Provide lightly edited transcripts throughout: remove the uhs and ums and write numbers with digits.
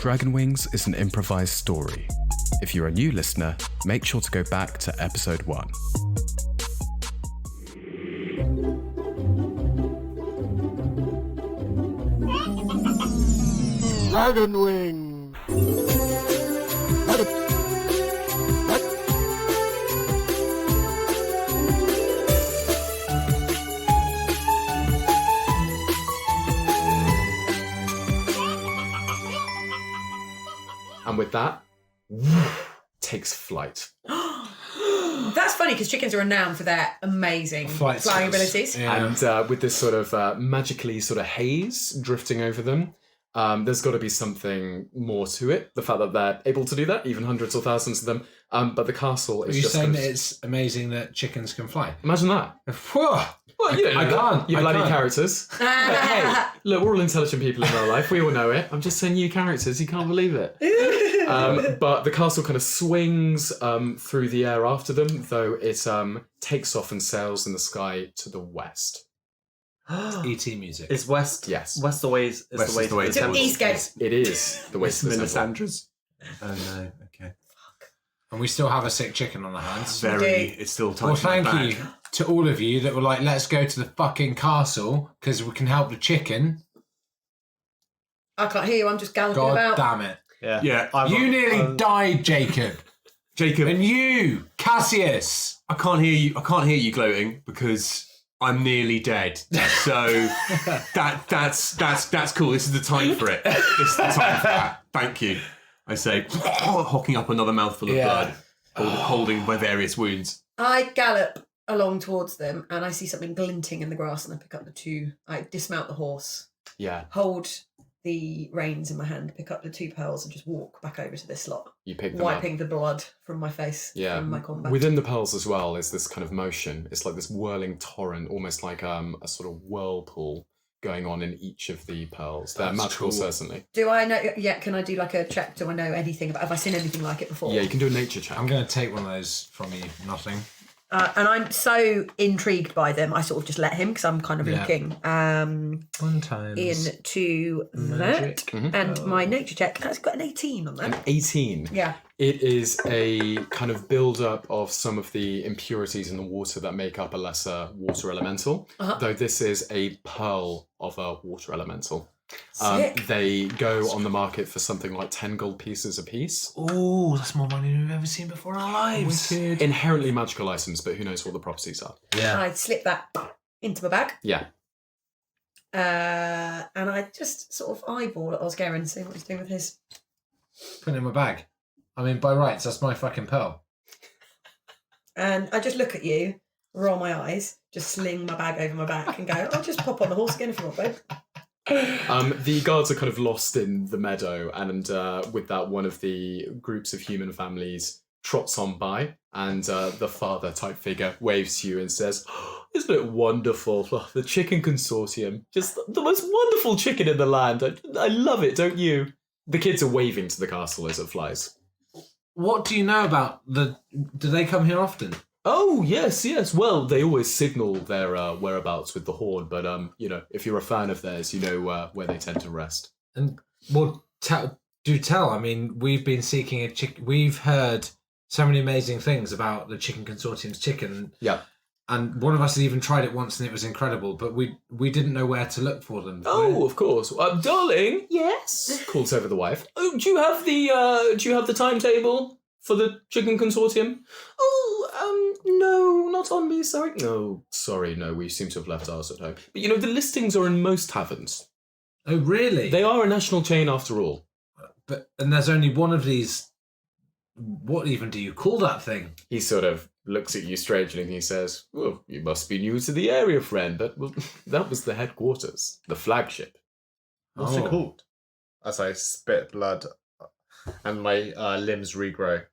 Dragon Wings is an improvised story. If you're a new listener, make sure to go back to episode 1. Dragon Wing! And with that, takes flight. That's funny because chickens are renowned for their amazing flying abilities. Yeah. And with this sort of magically sort of haze drifting over them, there's got to be something more to it. The fact that they're able to do that, even hundreds or thousands of them. But the castle is just... Are you saying that it's amazing that chickens can fly? Imagine that. Well, you know, I can't. You bloody characters. But hey, look, we're all intelligent people in real life. We all know it. I'm just saying you characters. You can't believe it. But the castle kind of swings through the air after them, though it takes off and sails in the sky to the west. ET music. Is west? Yes. West the way is West the way is the way to to the temple. Eastgate. It is the way to the temple. Melisandre's. Oh no. Okay. And we still have a sick chicken on our hands. It's still time. Well, thank you to all of you that were like, let's go to the fucking castle because we can help the chicken. I can't hear you, I'm just galloping God about. damn it. Yeah. You nearly died, Jacob. And you, Cassius. I can't hear you gloating because I'm nearly dead. So that's cool. This is the time for it. This is the time for that. Thank you. I say, hocking up another mouthful of blood, holding my various wounds. I gallop along towards them and I see something glinting in the grass and I pick up the two. I dismount the horse. Yeah. Hold the reins in my hand, pick up the 2 pearls and just walk back over to this slot. You pick them wiping up. the blood from my face from my combat. Within the pearls as well is this kind of motion. It's like this whirling torrent, almost like a sort of whirlpool going on in each of the pearls. They're magical, certainly. Do I know? Yeah, can I do like a check? Do I know anything about? Have I seen anything like it before? Yeah, you can do a nature check. I'm going to take one of those from you. Nothing. And I'm so intrigued by them, I sort of just let him because I'm kind of looking One time into magic. that. And my nature check has got an 18 on that. An 18? Yeah. It is a kind of build-up of some of the impurities in the water that make up a lesser water elemental, though this is a pearl of a water elemental. They go on the market for something like 10 gold pieces a piece. Oh, that's more money than we've ever seen before in our lives. Inherently magical items, but who knows what the properties are. Yeah. I slip that into my bag. Yeah. And I just sort of eyeball at Oscar and see what he's doing with his. Put it in my bag. I mean, by rights, that's my fucking pearl. And I just look at you, roll my eyes, just sling my bag over my back and go, I'll just pop on the horse again if you want, babe. The guards are kind of lost in the meadow, and with that, one of the groups of human families trots on by, and the father-type figure waves to you and says, "Isn't it wonderful? Oh, the chicken consortium, just the most wonderful chicken in the land. I love it, don't you?" The kids are waving to the castle as it flies. What do you know about do they come here often? Oh, yes. Well, they always signal their whereabouts with the horn, but, if you're a fan of theirs, you know where they tend to rest. And, well, do tell. I mean, we've been seeking a chicken. We've heard so many amazing things about the Chicken Consortium's chicken. Yeah. And one of us had even tried it once and it was incredible, but we didn't know where to look for them. Oh, of course. Darling. Yes. Calls over the wife. Oh, do you have the timetable for the Chicken Consortium? Oh, no, not on me, sorry. No, sorry, no, we seem to have left ours at home. But the listings are in most taverns. Oh, really? They are a national chain after all. And there's only one of these. What even do you call that thing? He sort of looks at you strangely and he says, "Well, you must be new to the area, friend. That was the headquarters, the flagship." What's it called? As I spit blood and my limbs regrow.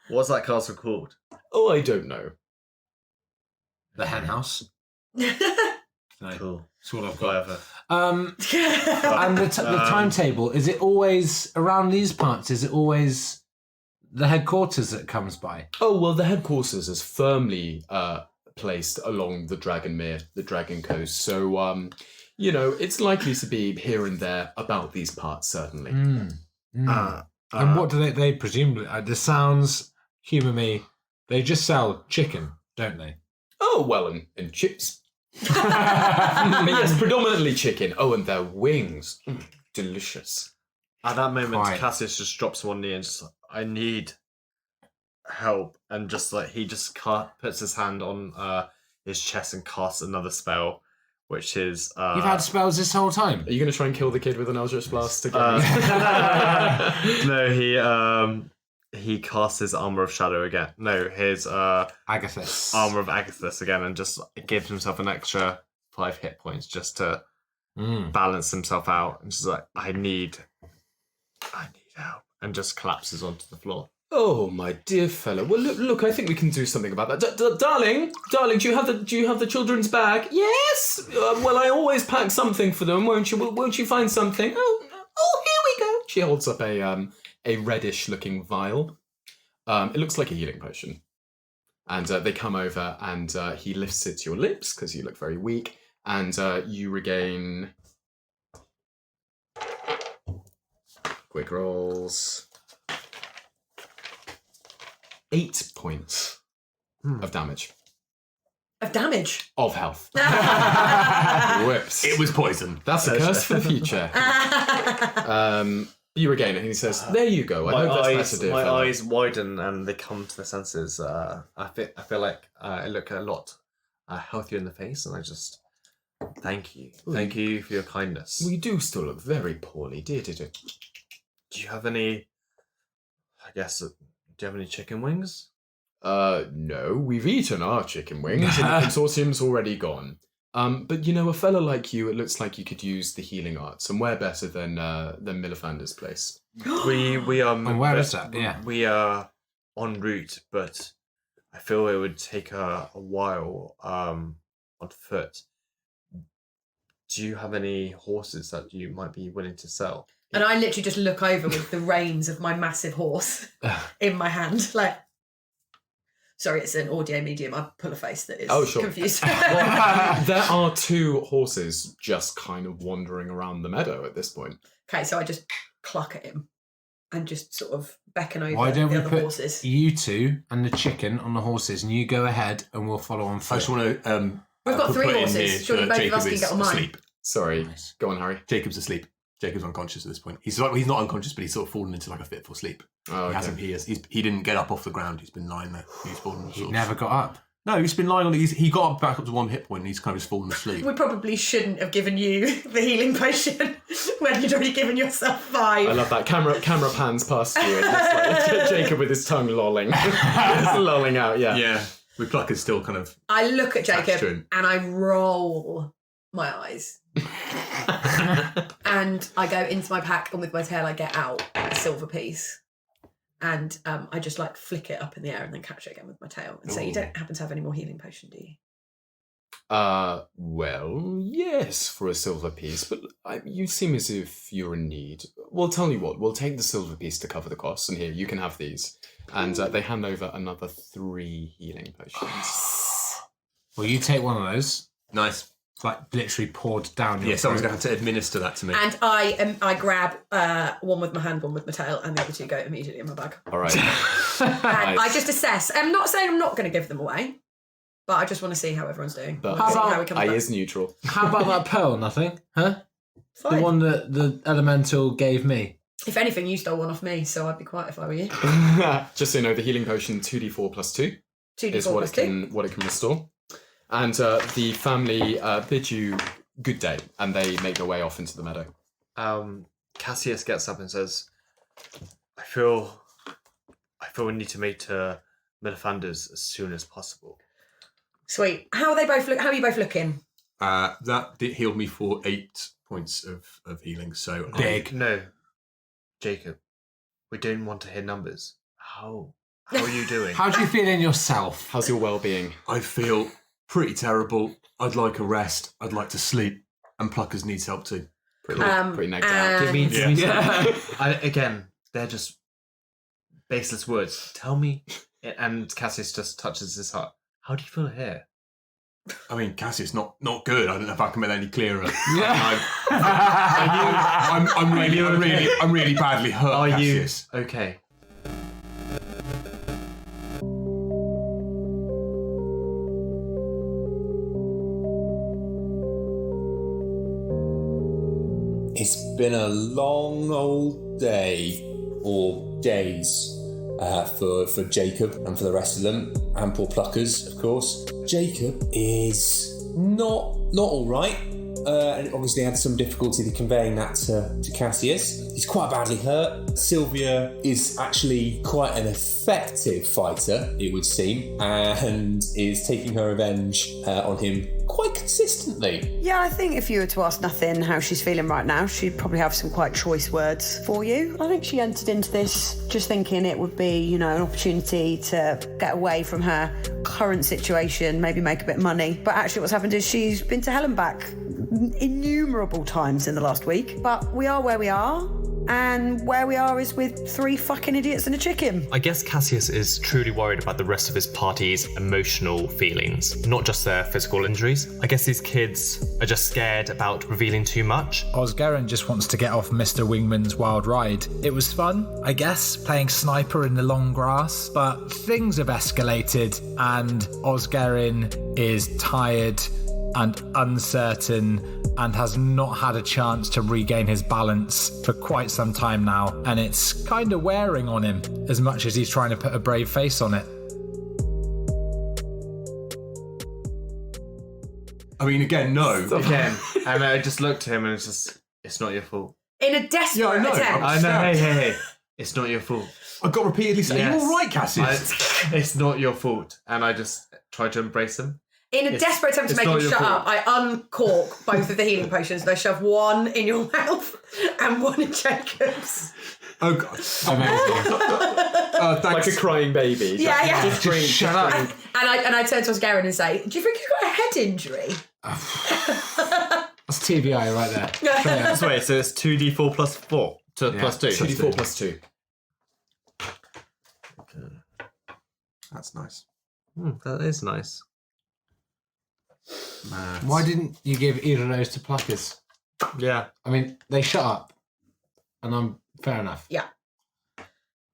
What's that castle called? Oh, I don't know. The hen house. No. Cool. That's what I've got. Whatever. And the timetable, is it always around these parts? Is it always the headquarters that comes by? Oh, well, the headquarters is firmly placed along the Dragonmere, the Dragon Coast. So, it's likely to be here and there about these parts, certainly. And what do they presumably? The sounds humour me. They just sell chicken, don't they? Oh, well, and chips. But yes, predominantly chicken. Oh, and their wings. Delicious. At that moment, Quite. Cassius just drops to one knee and just, I need help. And just like, he just puts his hand on his chest and casts another spell, which is... You've had spells this whole time. Are you going to try and kill the kid with an Eldritch Blast again? No, he casts his Armor of Shadow again. No, his Agathis. Armor of Agathis again, and just gives himself an extra 5 hit points just to balance himself out. And just like, I need help, and just collapses onto the floor. Oh, my dear fellow. Well, look. I think we can do something about that. Darling, do you have the children's bag? Yes. Well, I always pack something for them, won't you? Won't you find something? Oh, here we go. She holds up a reddish-looking vial. It looks like a healing potion. And they come over, and he lifts it to your lips because you look very weak, and you regain. Quick rolls. 8 points of damage. Of damage? Of health. Whoops. It was poison. That's a curse for the future. You regain it, and he says, there you go. I hope that's better, dear my fellow." eyes widen and they come to their senses. I feel like I look a lot healthier in the face, and I just thank you for your kindness. We do still look very poorly, dear. Do you have any? I guess. Do you have any chicken wings? No, we've eaten our chicken wings, and the consortium's already gone. But a fellow like you, it looks like you could use the healing arts, and where better than Millifander's place. We And where is that? Yeah. We are en route, but I feel it would take a while on foot. Do you have any horses that you might be willing to sell? And I literally just look over with the reins of my massive horse in my hand. Like, sorry, it's an audio medium. I pull a face that is confused. Well, there are 2 horses just kind of wandering around the meadow at this point. Okay, so I just cluck at him and just sort of beckon over Why don't the we other put horses. you two and the chicken on the horses, and you go ahead, and we'll follow on I foot? just want to. We've got 3 horses. Surely both of us can get on mine. Asleep. Sorry, Nice. go on, Harry. Jacob's asleep. Jacob's unconscious at this point. He's not unconscious, but he's sort of fallen into like a fitful sleep. Oh, He didn't get up off the ground. He's been lying there. He's fallen. He never got up. No, he's been lying on. He got back up to 1 hit point, and he's kind of just fallen asleep. We probably shouldn't have given you the healing potion when you'd already given yourself 5. I love that. Camera pans past you, and it's like Jacob with his tongue lolling. Just lolling out, yeah. Yeah, with Pluck is still kind of. I look at Attached to Jacob him. and I roll my eyes. And I go into my pack, and with my tail I get out a silver piece. And I just like flick it up in the air and then catch it again with my tail and say, you don't happen to have any more healing potion, do you? Well, yes, for a silver piece, but you seem as if you're in need. Well, tell you what, we'll take the silver piece to cover the costs, and here, you can have these. And they hand over another 3 healing potions. Well, you take one of those. Nice. It's like literally poured down your Yeah, someone's throat. going to have to administer that to me. And I grab one with my hand, one with my tail, and the other 2 go immediately in my bag. All right. And I just assess. I'm not saying I'm not going to give them away, but I just want to see how everyone's doing. But See how how we come back. is neutral. How about that pearl? Nothing? Huh? Fine. The one that the elemental gave me. If anything, you stole one off me, so I'd be quiet if I were you. Just so you know, the healing potion 2d4 plus 2 2d4 is what plus it 2. can restore. And the family bid you good day, and they make their way off into the meadow. Cassius gets up and says, I feel we need to make to Millifander's as soon as possible. Sweet. How are they both? How are you both looking? That did heal me for 8 points of healing. So Big. No, Jacob, we don't want to hear numbers. How are you doing? How do you feel in yourself? How's your well-being? I feel pretty terrible. I'd like a rest. I'd like to sleep. And Pluckers needs help too. Pretty nagged out. Give me Yeah. again, they're just baseless words. Tell me. And Cassius just touches his heart. How do you feel here? I mean, Cassius, not good. I don't know if I can make that any clearer. Yeah. I'm really badly hurt, Are you Cassius. okay? It's been a long old day, or days, for Jacob and for the rest of them, and poor Pluckers, of course. Jacob is not all right, and obviously had some difficulty conveying that to Cassius. He's quite badly hurt. Sylvia is actually quite an effective fighter, it would seem, and is taking her revenge on him quite consistently. Yeah, I think if you were to ask Nothing how she's feeling right now, she'd probably have some quite choice words for you. I think she entered into this just thinking it would be, an opportunity to get away from her current situation, maybe make a bit of money. But actually what's happened is she's been to hell and back innumerable times in the last week. But we are where we are. And where we are is with 3 fucking idiots and a chicken. I guess Cassius is truly worried about the rest of his party's emotional feelings, not just their physical injuries. I guess these kids are just scared about revealing too much. Osgaren just wants to get off Mr. Wingman's wild ride. It was fun, I guess, playing sniper in the long grass, but things have escalated and Osgaren is tired and uncertain and has not had a chance to regain his balance for quite some time now, and it's kind of wearing on him as much as he's trying to put a brave face on it. I mean, again, no. Again. And I just looked at him and it's not your fault. In a desperate Yeah, I know. attempt. I know, hey. It's not your fault. I got repeatedly saying, Yes. "You're all right, Cassius." It's not your fault. And I just tried to embrace him. In a desperate attempt to make him shut up, I uncork both of the healing potions and I shove one in your mouth and one in Jacob's. Oh God! Amazing. Thanks. Like a crying baby. Yeah. Just drink. Shut up. And I turn to Osgaren and say, do you think he's got a head injury? That's TBI right there. So wait, so it's 2d4 plus 4 to plus 2. 2d4 plus 2. That's nice. That is nice. Why didn't you give either of those to Pluckers? Yeah. I mean, they shut up, and I'm fair enough. Yeah.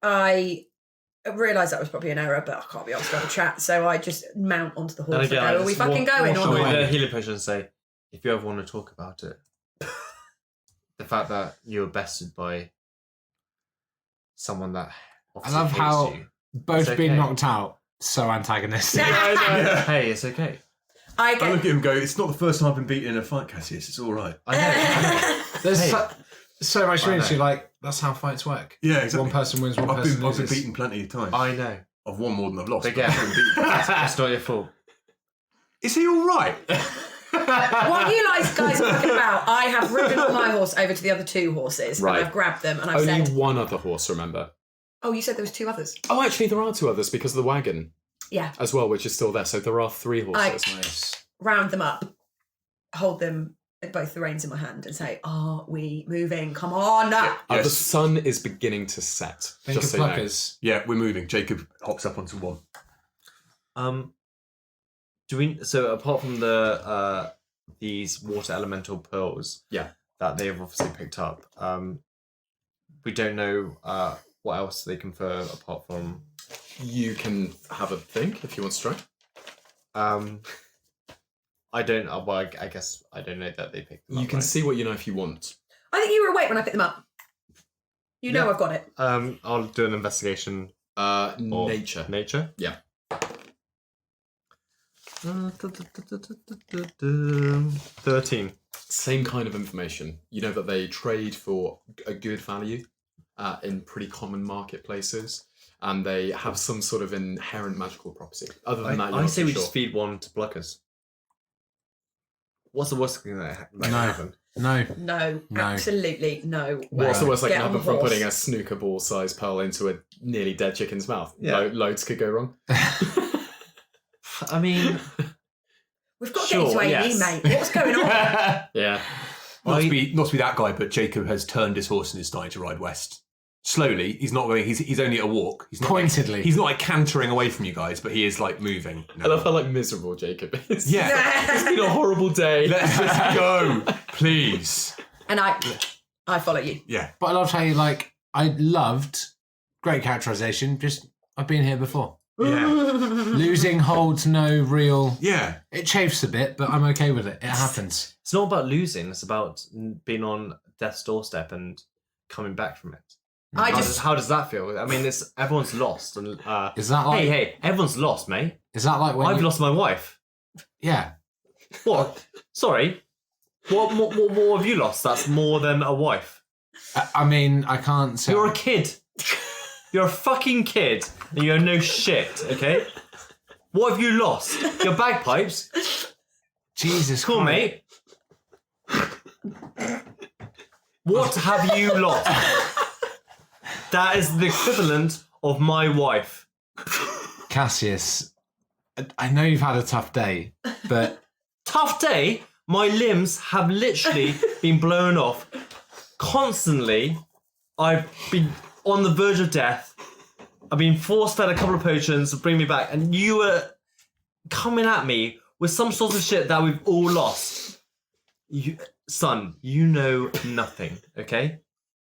I realised that was probably an error, but I can't be asked to have a chat, so I just mount onto the horse and again, go, are we fucking going or With not? the healing potion and say, if you ever want to talk about it, the fact that you were bested by someone that I love hates how you. both It's being okay. knocked out, so antagonistic. Hey, it's okay. I look at him and go, "It's not the first time I've been beaten in a fight, Cassius. It's all right." I know. There's Hey. so much I room to know. like, that's how fights work. Yeah, exactly. One person wins, one I've person been loses. beaten plenty of times. I know. I've won more than I've lost. But again, I've been beaten. it's not your fault. Is he all right? While you guys are talking about, I have ridden my horse over to the other 2 horses Right. and I've grabbed them and I've Only said, one other horse, remember? oh, you said there was 2 others? Oh, actually, there are 2 others because of the wagon Yeah. as well, which is still there. So there are 3 horses. Nice. Round them up, hold them, both the reins in my hand and say, are we moving? Come on. The Yes. sun is beginning to set. Think just of so you know. Pluckers. Yeah, we're moving. Jacob hops up onto one. Do we? So apart from the these water elemental pearls, Yeah. that they've obviously picked up, we don't know what else they confer apart from. You can have a think if you want to try. I don't. Well, I guess I don't know that they picked them up. You can right? see what you know if you want. I think you were awake when I picked them up. You know I've got it. I'll do an investigation. Or Nature. Nature. Yeah. 13. Same kind of information. You know that they trade for a good value in pretty common marketplaces, and they have some sort of inherent magical property. Other than that, you're I not say too we sure. just feed one to Pluckers. What's the worst thing that can happen? No. No, No. absolutely no. What's the worst that Get can on the happen from horse. putting a snooker ball sized pearl into a nearly dead chicken's mouth? Yeah. Loads could go wrong. I mean, We've got to Sure, get into A&E, yes. mate. What's going on? Yeah. Not to be that guy, but Jacob has turned his horse and is starting to ride west. Slowly, he's not going. He's only at a walk. He's not Pointedly. he's not like cantering away from you guys, but he is like moving. I love how like miserable Jacob is. Yeah. It's been a horrible day. Let's just go, please. And I follow you. Yeah. But I loved how you like. I loved great characterization. Just I've been here before. Yeah. Losing holds no real. Yeah. It chafes a bit, but I'm okay with it. It happens. It's not about losing. It's about being on death's doorstep and coming back from it. How does that feel? I mean, everyone's lost. And Is that like? hey, everyone's lost, mate. Is that like when I've lost my wife. Yeah. What? Sorry. What have you lost? That's more than a wife. I mean, I can't say. You're a kid. You're a fucking kid, and you know shit. Okay. What have you lost? Your bagpipes. Jesus. Cool, Christ. mate. What have you lost? That is the equivalent of my wife. Cassius, I know you've had a tough day, but Tough day. My limbs have literally been blown off. Constantly, I've been on the verge of death. I've been force-fed a couple of potions to bring me back, and you were coming at me with some sort of shit that we've all lost. Son, you know nothing, okay?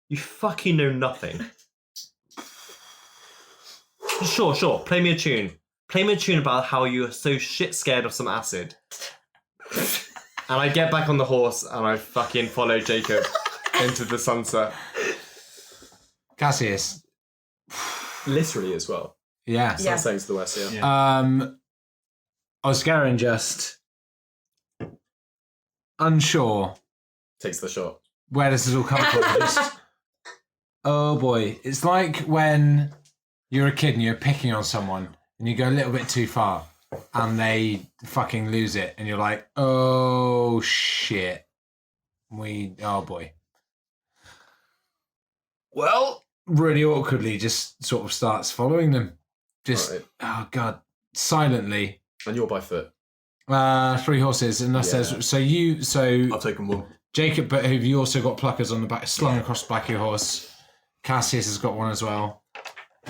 You fucking know nothing. Sure. Play me a tune. Play me a tune about how you are so shit scared of some acid. And I get back on the horse and I fucking follow Jacob into the sunset. Cassius. Literally as well. Yeah. Saying to the west, yeah. Oscarin just unsure. Takes the shot. Where this has all come from. Just, oh boy. It's like when you're a kid and you're picking on someone and you go a little bit too far and they fucking lose it and you're like, oh shit. Oh boy. Well, really awkwardly just sort of starts following them. Just, Right. oh God, silently. And you're by foot. 3 horses, and that says I've taken one. Jacob, but have you also got pluckers on the back, slung across the back of your horse? Cassius has got one as well.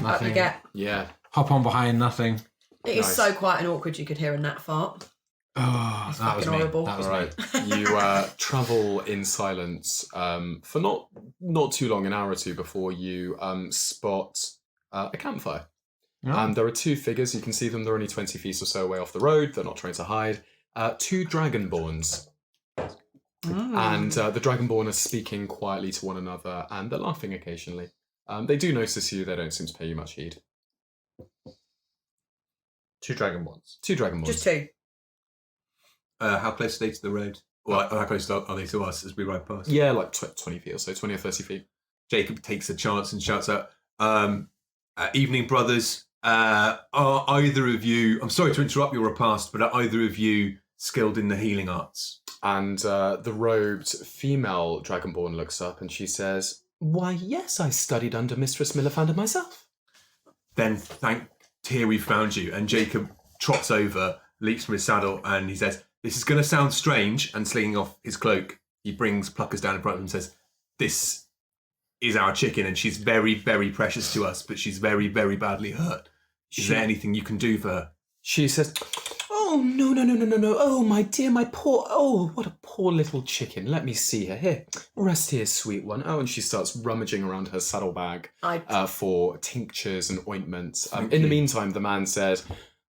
Nothing. Yeah. Hop on behind, nothing. It is so quiet and awkward you could hear a gnat fart. Oh, It's that was fucking me. horrible. That was Right. me. You travel in silence for not too long, an hour or two, before you spot a campfire. Oh. There are 2 figures. You can see them. They're only 20 feet or so away off the road. They're not trying to hide. 2 dragonborns. And the dragonborn are speaking quietly to one another, and they're laughing occasionally. They do notice you. They don't seem to pay you much heed. 2 dragonborns. 2 dragonborns. Just 2. How close are they to the road? Or how close are they to us as we ride past? Yeah, like 20 feet or so, 20 or 30 feet. Jacob takes a chance and shouts out, evening, brothers. Are either of you, I'm sorry to interrupt your repast, but are either of you skilled in the healing arts? And the robed female dragonborn looks up and she says, "Why, yes, I studied under Mistress Millifander myself." Then here we found you. And Jacob trots over, leaps from his saddle, and he says, "This is going to sound strange," and slinging off his cloak, he brings pluckers down in front of him and says, "This is our chicken, and she's very, very precious to us, but she's very, very badly hurt. Is there anything you can do for her?" She says, "Oh, no. Oh, my dear, what a poor little chicken. Let me see her. Here, rest here, sweet one." Oh, and she starts rummaging around her saddlebag for tinctures and ointments. In the meantime, the man says,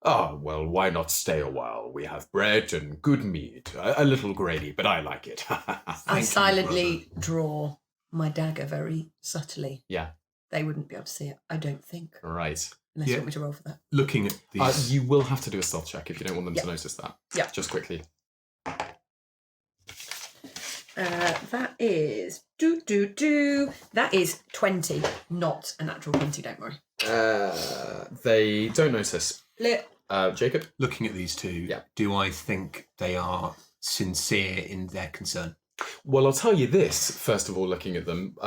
"Oh, well, why not stay a while? We have bread and good meat. A little grainy, but I like it." I silently draw my dagger very subtly. Yeah. They wouldn't be able to see it, I don't think. Right. Unless you want me to roll for that. Looking at these... you will have to do a stealth check if you don't want them to notice that. Yeah. Just quickly. That is... That is 20, not a natural 20, don't worry. They don't notice. Jacob? Looking at these 2, do I think they are sincere in their concern? Well, I'll tell you this, first of all, looking at them.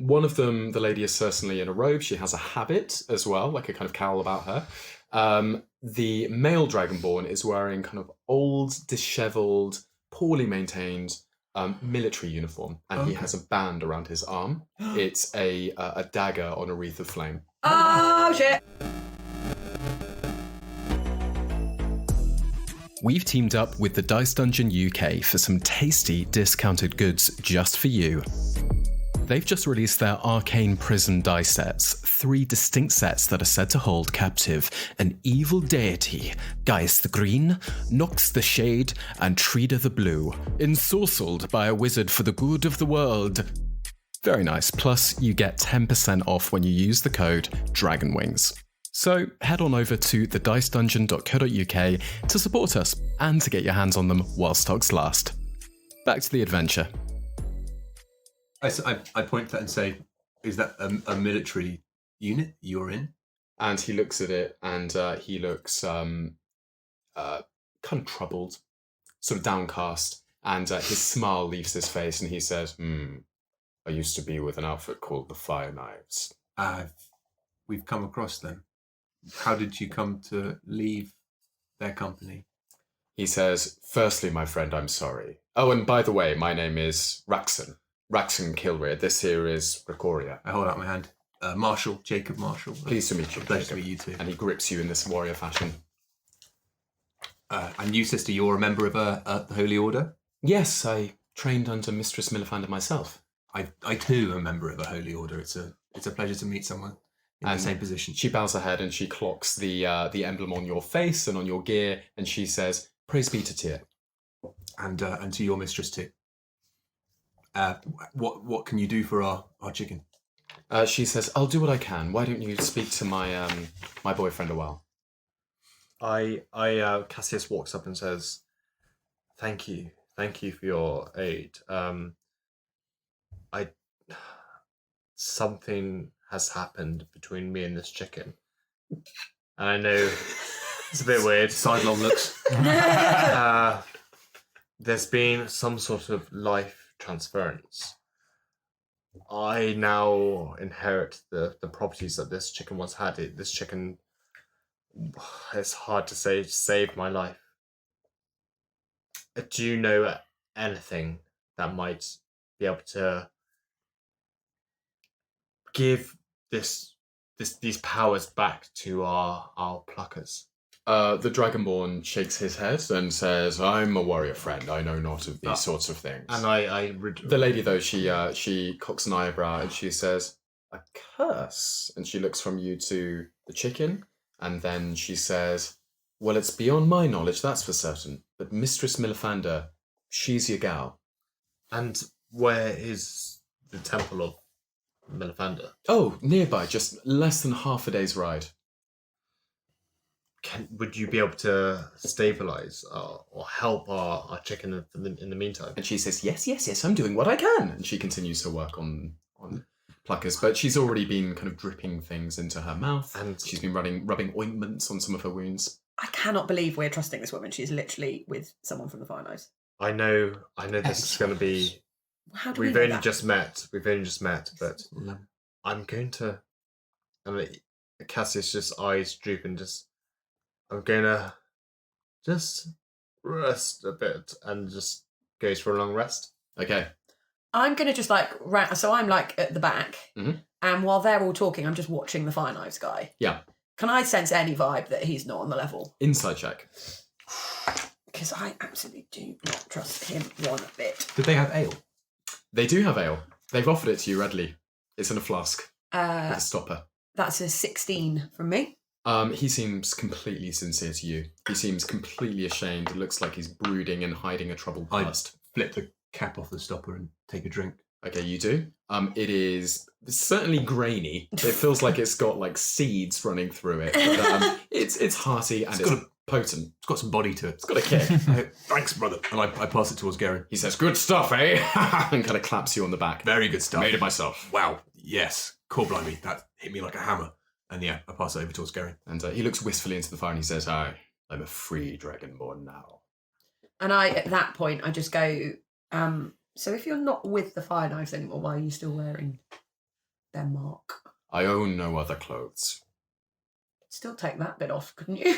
One of them, the lady is certainly in a robe. She has a habit as well, like a kind of cowl about her. The male dragonborn is wearing kind of old, dishevelled, poorly maintained military uniform, and he has a band around his arm. It's a dagger on a wreath of flame. Oh shit! We've teamed up with the Dice Dungeon UK for some tasty discounted goods just for you. They've just released their Arcane Prison dice sets, 3 distinct sets that are said to hold captive an evil deity, Gaius the Green, Nox the Shade, and Trida the Blue, ensorcelled by a wizard for the good of the world. Very nice, plus you get 10% off when you use the code DRAGONWINGS. So head on over to thedicedungeon.co.uk to support us and to get your hands on them while stocks last. Back to the adventure. I point to that and say, is that a military unit you're in? And he looks at it, and he looks kind of troubled, sort of downcast, and his smile leaves his face, and he says, I used to be with an outfit called the Fire Knives. We've come across them. How did you come to leave their company? He says, firstly, my friend, I'm sorry. Oh, and by the way, my name is Raxon Kilrear. This here is Ricoria. I hold out my hand. Marshall, Jacob Marshall. Pleased to meet you. Pleasure to meet you too. And he grips you in this warrior fashion. And you, sister, you're a member of the Holy Order? Yes, I trained under Mistress Millifander myself. I too am a member of a Holy Order. It's a pleasure to meet someone in the same position. She bows her head and she clocks the emblem on your face and on your gear, and she says, "Praise be to Tyr." And to your mistress too. What can you do for our chicken? She says, "I'll do what I can. Why don't you speak to my my boyfriend a while?" Cassius walks up and says, thank you for your aid. Something has happened between me and this chicken, and I know it's a bit weird. Sidelong looks. There's been some sort of life transference. I now inherit the properties that this chicken once had. This chicken, it's hard to say, saved my life. Do you know anything that might be able to give these powers back to our pluckers? The Dragonborn shakes his head and says, "I'm a warrior friend. I know not of these sorts of things." And the lady, though, she cocks an eyebrow and she says, "A curse?" And she looks from you to the chicken, and then she says, "Well, it's beyond my knowledge, that's for certain. But Mistress Millifander, she's your gal." And where is the Temple of Millifander? Oh, nearby, just less than half a day's ride. Would you be able to stabilize or help our chicken in the meantime? And she says, yes, I'm doing what I can. And she continues her work on pluckers, but she's already been kind of dripping things into her mouth, and she's been rubbing ointments on some of her wounds. I cannot believe we're trusting this woman. She's literally with someone from the Fire Knives. I know this is going to be... How do we've we know only that? just met, but I'm going to... And Cassius just eyes droop and I'm going to just rest a bit, and just goes for a long rest. Okay. I'm going to just so I'm at the back, and while they're all talking, I'm just watching the Fire Knives guy. Yeah. Can I sense any vibe that he's not on the level? Insight check. Because I absolutely do not trust him one bit. Did they have ale? They do have ale. They've offered it to you readily. It's in a flask with Uh, a stopper. that's a 16 from me. He seems completely sincere to you. He seems completely ashamed. It looks like he's brooding and hiding a troubled past. Flip the cap off the stopper and take a drink. Okay, you do. It is certainly grainy. It feels like it's got like seeds running through it. But, it's hearty and it's potent. It's got some body to it. It's got a kick. Thanks, brother. And I pass it towards Garen. He says, "Good stuff, eh?" and kind of claps you on the back. Very good stuff. Made it myself. Wow. Yes. Cool, blimey. That hit me like a hammer. And yeah, I pass it over towards Garen. And he looks wistfully into the fire and he says, I'm a free dragonborn now. And at that point, I just go, so if you're not with the Fire Knives anymore, why are you still wearing their mark? I own no other clothes. Still take that bit off, couldn't you?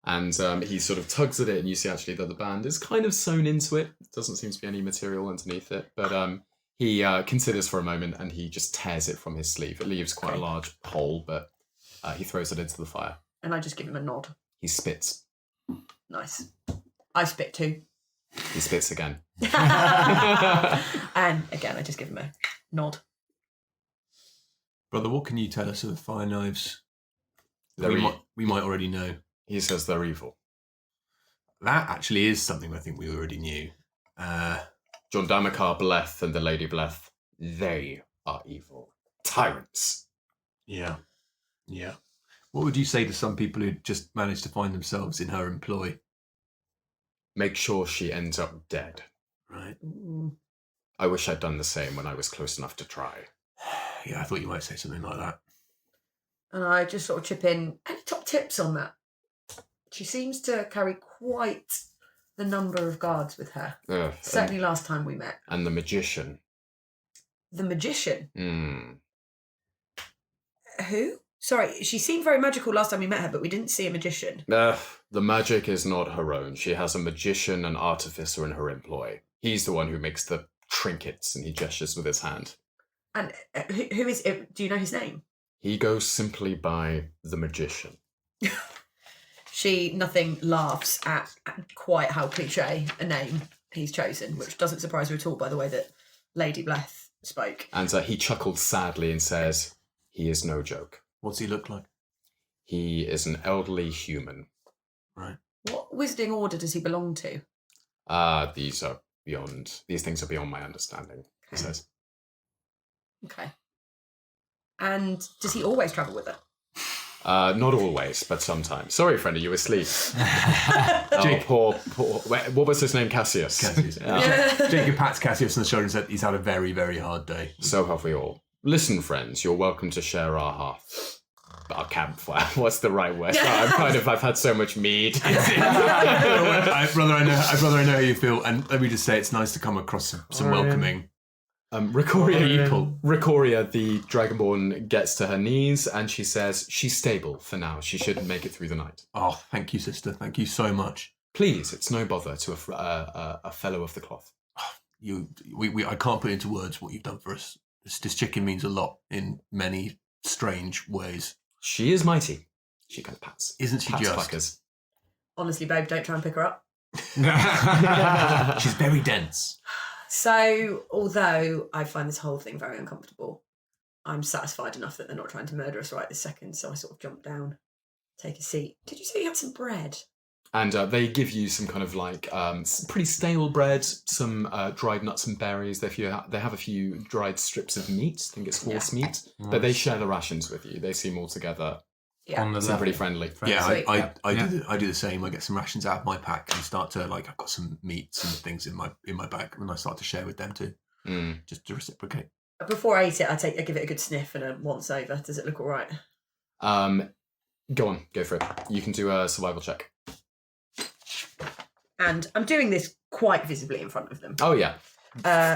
And he sort of tugs at it, and you see actually that the band is kind of sewn into it. Doesn't seem to be any material underneath it. But he considers for a moment, and he just tears it from his sleeve. It leaves quite a large hole, but he throws it into the fire. And I just give him a nod. He spits. Nice. I spit too. He spits again. And again, I just give him a nod. Brother, what can you tell us of the fire knives? They're We might already know. He says they're evil. That actually is something I think we already knew. John Damakar Bleth and the Lady Bleth, they are evil. Tyrants. Yeah. What would you say to some people who just managed to find themselves in her employ? Make sure she ends up dead. Right. I wish I'd done the same when I was close enough to try. Yeah, I thought you might say something like that. And I just sort of chip in, any top tips on that? She seems to carry quite the number of guards with her. Certainly last time we met. And the magician. The magician? Hmm. Who? Sorry, she seemed very magical last time we met her, but we didn't see a magician. The magic is not her own. She has a magician and artificer in her employ. He's the one who makes the trinkets, and he gestures with his hand. And who is it? Do you know his name? He goes simply by the magician. Nothing laughs at quite how cliche a name he's chosen, which doesn't surprise her at all by the way that Lady Bleth spoke. And he chuckles sadly and says, he is no joke. What's he look like? He is an elderly human. Right. What wizarding order does he belong to? These things are beyond my understanding, he says. Okay. And does he always travel with her? Not always, but sometimes. Sorry, friend, are you asleep? Oh, poor. What was his name? Cassius. Jacob pats Cassius on the shoulder and said he's had a very, very hard day. So have we all. Listen, friends, you're welcome to share our hearth. Our campfire. What's the right word? I've had so much mead. Brother, I know how you feel, and let me just say it's nice to come across some welcoming. Rikoria, the Dragonborn, gets to her knees and she says she's stable for now. She shouldn't make it through the night. Oh, thank you, sister. Thank you so much. Please, it's no bother to a fellow of the cloth. I can't put into words what you've done for us. This chicken means a lot in many strange ways. She is mighty. She kind of pats. Isn't she pats just? Clackers. Honestly, babe, don't try and pick her up. She's very dense. So, although I find this whole thing very uncomfortable, I'm satisfied enough that they're not trying to murder us right this second, so I sort of jump down, take a seat. Did you say you had some bread? And they give you some kind of like pretty stale bread, some dried nuts and berries. They have a few dried strips of meat. I think it's horse meat. Nice. But they share the rations with you. They seem all together. Yeah, on the level. Pretty friendly. Yeah, I do the same. I get some rations out of my pack and start to I've got some meats and things in my bag, and I start to share with them too, just to reciprocate. Before I eat it, I give it a good sniff and a once over. Does it look all right? Go on, go for it. You can do a survival check. And I'm doing this quite visibly in front of them. Oh yeah.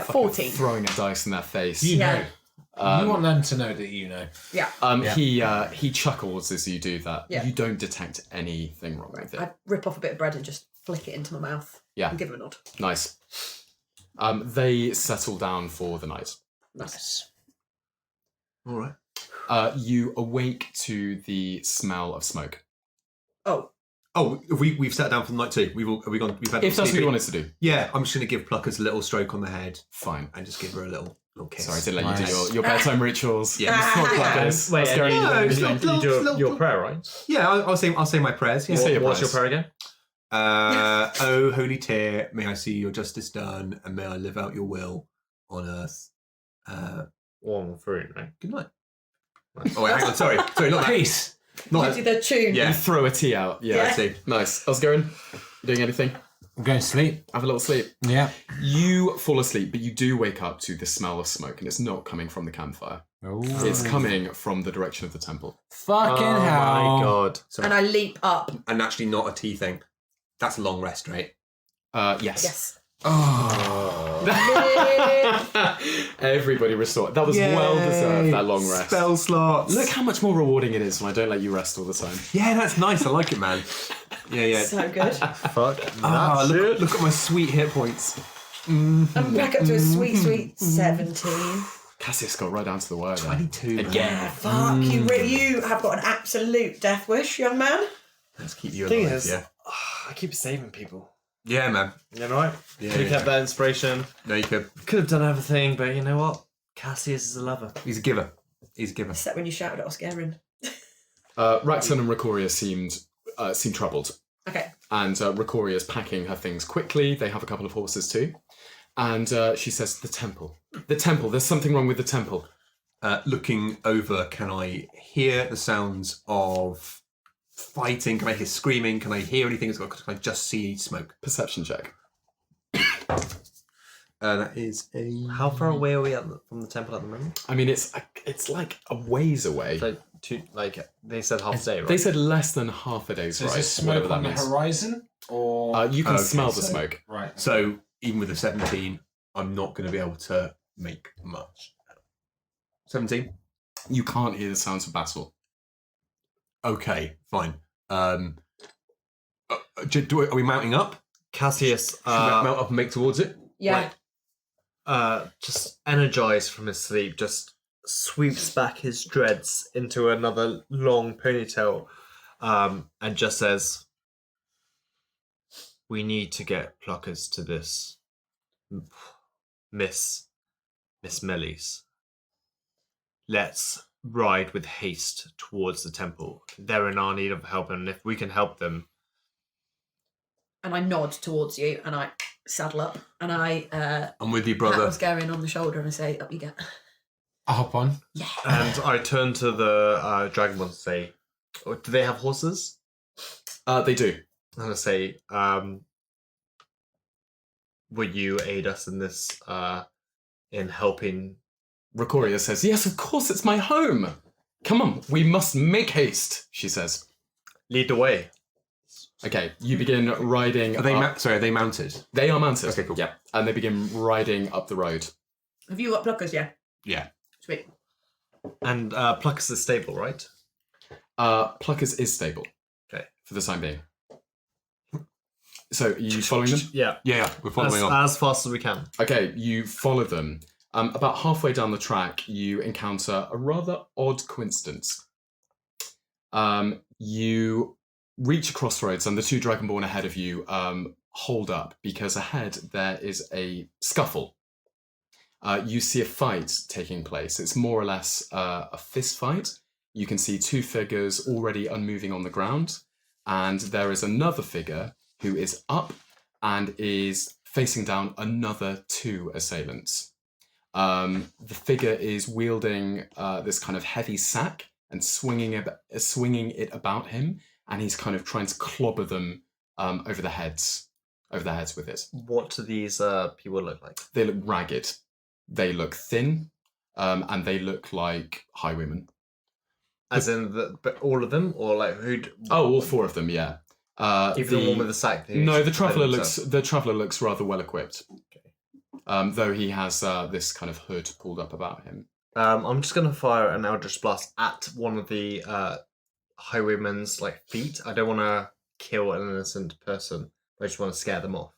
14. Throwing a dice in their face. You know. You want them to know that you know. Yeah. He chuckles as you do that. Yeah. You don't detect anything wrong with it. I rip off a bit of bread and just flick it into my mouth. Yeah. And give him a nod. Nice. They settle down for the night. Nice. All right. You awake to the smell of smoke. Oh, we've sat down for the night too. We've had. If that's what you wanted to do. Yeah, I'm just going to give Pluckers a little stroke on the head. Fine. And just give her a little kiss. Sorry, I didn't let you do your bedtime rituals. Yeah. Pluckers. Wait, you do your prayer, right? Yeah, I'll say my prayers. Yeah. What's your prayer again? Oh, holy tear, may I see your justice done, and may I live out your will on earth. Warm fruit, right? Good night. Oh, wait, hang on. Sorry, not peace. Not do the tune. Yeah. You throw a tea out. Yeah. I see. Nice. Osgorin, you doing anything? I'm going to sleep. Have a little sleep. Yeah. You fall asleep, but you do wake up to the smell of smoke, and it's not coming from the campfire. Ooh. It's coming from the direction of the temple. Fucking hell. Oh my god. So, and I leap up. And actually not a tea thing. That's a long rest, right? Yes. Yes. Oh. Everybody restored. That was well deserved, that long rest. Spell slots. Look how much more rewarding it is when I don't let you rest all the time. Yeah, that's nice. I like it, man. Yeah. So good. Fuck. Ah, look at my sweet hit points. I'm back up to a sweet 17. Cassius got right down to the wire. 22. Again. Fuck, you have got an absolute death wish, young man. Let's keep you Thing alive. is, Yeah. I keep saving people. Yeah, man. You know what? Yeah, Could have kept that inspiration. No, you could. Could have done everything, but you know what? Cassius is a lover. He's a giver. He's a giver. Except when you shouted at Oscarin. Raxon and Ricoria seemed troubled. Okay. And Ricoria's packing her things quickly. They have a couple of horses too. And she says, the temple. The temple. There's something wrong with the temple. Looking over, can I hear the sounds of fighting? Can I hear screaming? Can I hear anything? Can I just see smoke? Perception check. That is a... How far away are we from the temple at the moment? I mean, it's like a ways away. So, they said half a day, right? They said less than half a day's So ride. is this whatever smoke that on the means. horizon? Or You can Okay, smell the so- smoke. Right. So, even with a 17, I'm not going to be able to make much. 17? You can't hear the sounds of battle. Okay, fine. Are we mounting up? Cassius, Should we mount up and make towards it? Yeah. just energized from his sleep, just sweeps back his dreads into another long ponytail, and just says, "We need to get pluckers to this Miss Melis. Let's ride with haste towards the temple. They're in our need of help, and if we can help them." And I nod towards you and I saddle up and I I'm with you, pat brother. Oscarin on the shoulder and I say, up you get. I'll hop on. Yeah. And I turn to the dragon and say, "Oh, do they have horses?" They do. And I say, "Will you aid us in this, in helping?" Ricoria says, yes, of course, it's my home. Come on, we must make haste, she says. Lead the way. Okay, you begin riding. Are they up. are they mounted? They are mounted. Okay, cool. Yeah, and they begin riding up the road. Have you got pluckers? Yeah. Yeah. Sweet. And Pluckers is stable, right? Pluckers is stable. Okay. For the time being. So, are you following them? Yeah. Yeah, we're following on. As fast as we can. Okay, you follow them. About halfway down the track, you encounter a rather odd coincidence. You reach a crossroads, and the two Dragonborn ahead of you hold up because ahead there is a scuffle. You see a fight taking place. It's more or less a fist fight. You can see two figures already unmoving on the ground, and there is another figure who is up and is facing down another two assailants. The figure is wielding this kind of heavy sack and swinging it about him, and he's kind of trying to clobber them over the heads with it. What do these people look like? They look ragged. They look thin, and they look like highwaymen. As in but all of them, or like who? Oh, all four of them, yeah. Even the one with the sack. No, the traveller looks rather well equipped. Though he has this kind of hood pulled up about him. I'm just gonna fire an Eldritch Blast at one of the highwaymen's feet. I don't want to kill an innocent person. I just want to scare them off.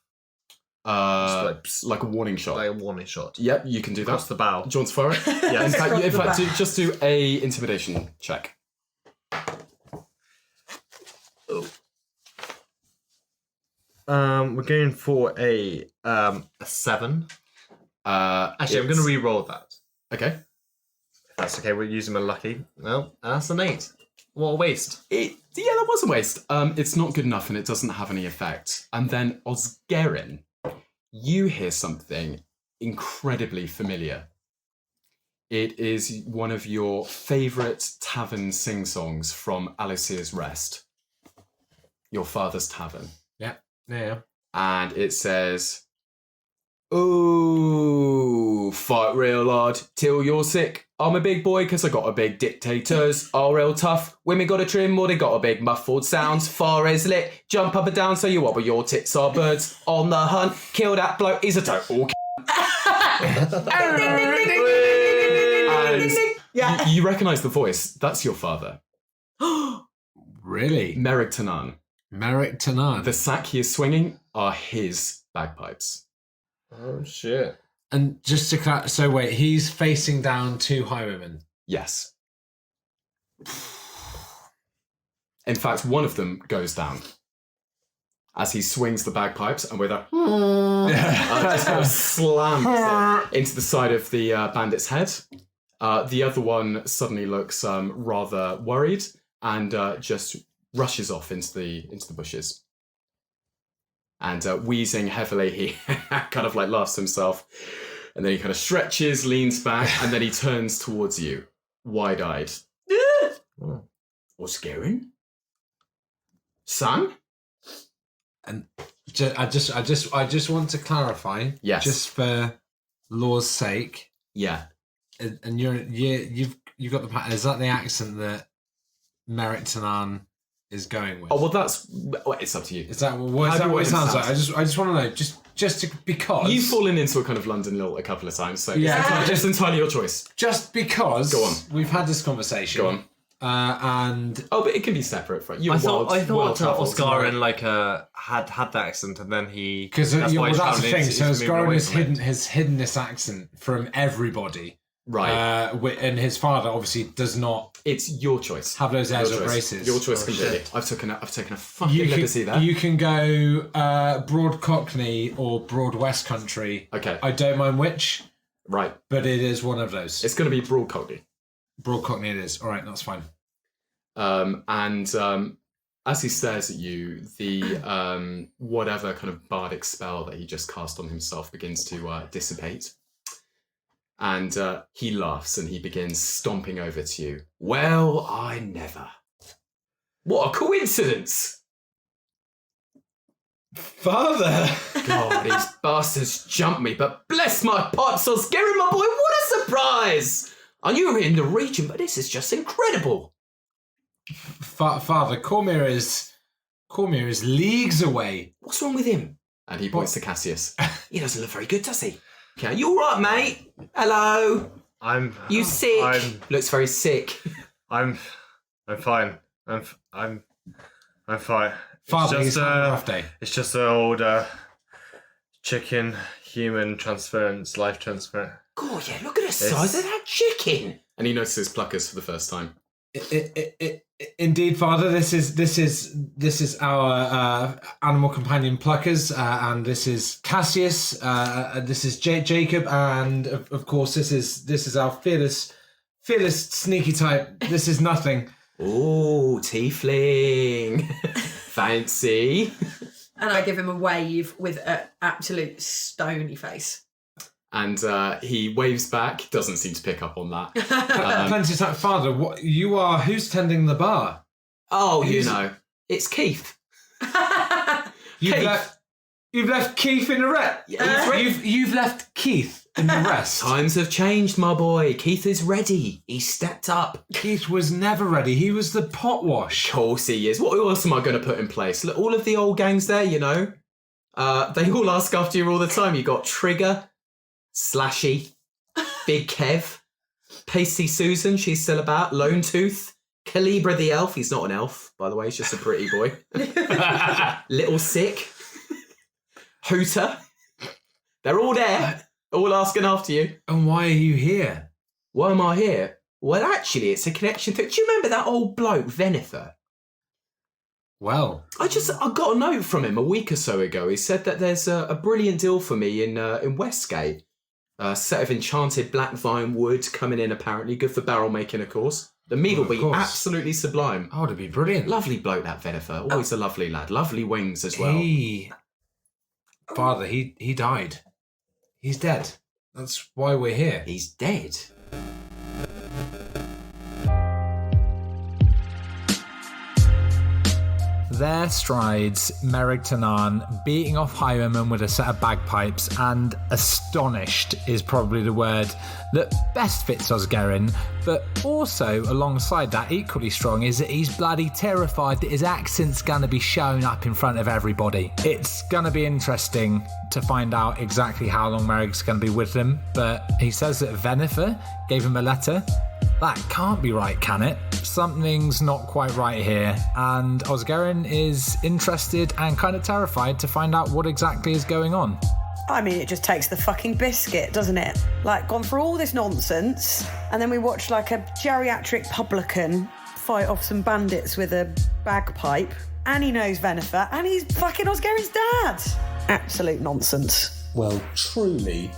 Like a warning shot. Like a warning shot. Yep, you can do Across that. the bow. Do you want to fire it? Yeah. In fact, just do a intimidation check. We're going for a 7. Actually, I'm going to re-roll that. Okay. If that's okay, we're using my lucky. Well, that's an 8. What a waste. Yeah, that was a waste. It's not good enough and it doesn't have any effect. And then Osgerin, you hear something incredibly familiar. It is one of your favourite tavern sing-songs from Alicir's Rest. Your father's tavern. Yeah. And it says, "Ooh, fight real hard till you're sick. I'm a big boy because I got a big dictators. Are real tough. Women got a trim or they got a big muffled sounds. Fire is lit. Jump up and down so you wobble. Your tits are birds. On the hunt. Kill that bloke. He's a total And you recognise the voice. That's your father. Really? Merrick Tanan. Merrick Tanan. The sack he is swinging are his bagpipes. Oh shit! And just to clarify, so wait, he's facing down 2 highwaymen. Yes. In fact, one of them goes down as he swings the bagpipes, and with a just kind of slams it into the side of the bandit's head. The other one suddenly looks rather worried and just rushes off into the bushes. And wheezing heavily, he kind of like laughs to himself, and then he kind of stretches, leans back, and then he turns towards you, wide-eyed. What's scaring? Son? And I just want to clarify, Yes. just for law's sake. Yeah. And you've got the pattern. Is that the accent that Merrick Tanan is going with? Oh well, it's up to you. Is that what it sounds like? I just want to know, because You've fallen into a kind of London lilt a couple of times, so Yeah. it's just entirely your choice. just because Go on. we've had this conversation. Go on. And Oh, but it can be separate from you. I thought well-travelled. Oscarin had that accent, and then he because that's the thing. So Oscarin Oscarin has hidden this accent from everybody, Right. And his father obviously does not It's your choice. have those airs Your or choice. braces. Your choice completely. I've taken a fucking liberty there. You can go Broad Cockney or Broad West Country. Okay. I don't mind which, Right. but it is one of those. It's going to be Broad Cockney. Broad Cockney it is. All right, that's fine. As he stares at you, the whatever kind of bardic spell that he just cast on himself begins to dissipate. And he laughs and he begins stomping over to you. Well, I never. What a coincidence! Father! God, these bastards jumped me, but bless my pots, so scary, my boy, what a surprise! I knew you were in the region, but this is just incredible. Father, Cormyr is leagues away. What's wrong with him? And he points to Cassius. He doesn't look very good, does he? Okay, you all right, mate? Hello. You sick? Looks very sick. I'm fine. I'm fine. Father, it's he's just having a rough day. It's just an old chicken human transference, life transfer. God, yeah, look at the size of that chicken. And he notices Pluckers for the first time. Indeed, Father. This is our animal companion Pluckers, and this is Cassius. This is Jacob, and of course this is our fearless sneaky type. This is nothing. Oh, tiefling. Fancy. And I give him a wave with an absolute stony face. And he waves back, doesn't seem to pick up on that. Plenty of time. Father, what you are? Who's tending the bar? Oh, you know, it's Keith. You've left Keith in the rest. You've left Keith in the rest. Times have changed, my boy. Keith is ready. He's stepped up. Keith was never ready. He was the pot wash. Of course he is. What else am I going to put in place? Look, all of the old gangs there, you know, they all ask after you all the time. You got Trigger, Slashy, Big Kev, Pasty Susan, she's still about, Lone Tooth, Calibra the elf, he's not an elf, by the way, he's just a pretty boy. Little Sick, Hooter, they're all there, all asking after you. And why are you here? Why am I here? Well, actually, it's a connection to... Do you remember that old bloke, Venifer? Well, I got a note from him a week or so ago. He said that there's a brilliant deal for me in Westgate. A set of enchanted black vine wood coming in, apparently. Good for barrel making, of course. The mead will be absolutely sublime. Oh, it'd be brilliant. Lovely bloke, that Venifer. Always a lovely lad. Lovely wings as well. Father, he died. He's dead. That's why we're here. He's dead? There strides Merrick Tanan, beating off highwaymen with a set of bagpipes, and astonished is probably the word that best fits Osgerin, but also alongside that, equally strong, is that he's bloody terrified that his accent's gonna be shown up in front of everybody. It's gonna be interesting to find out exactly how long Merrick's gonna be with them, but he says that Venifer gave him a letter, That can't be right, can it? Something's not quite right here, and Osgerin is interested and kind of terrified to find out what exactly is going on. I mean, it just takes the fucking biscuit, doesn't it? Like, gone through all this nonsense, and then we watch like a geriatric publican fight off some bandits with a bagpipe, and he knows Venifer, and he's fucking Osgerin's dad. Absolute nonsense. Well, truly,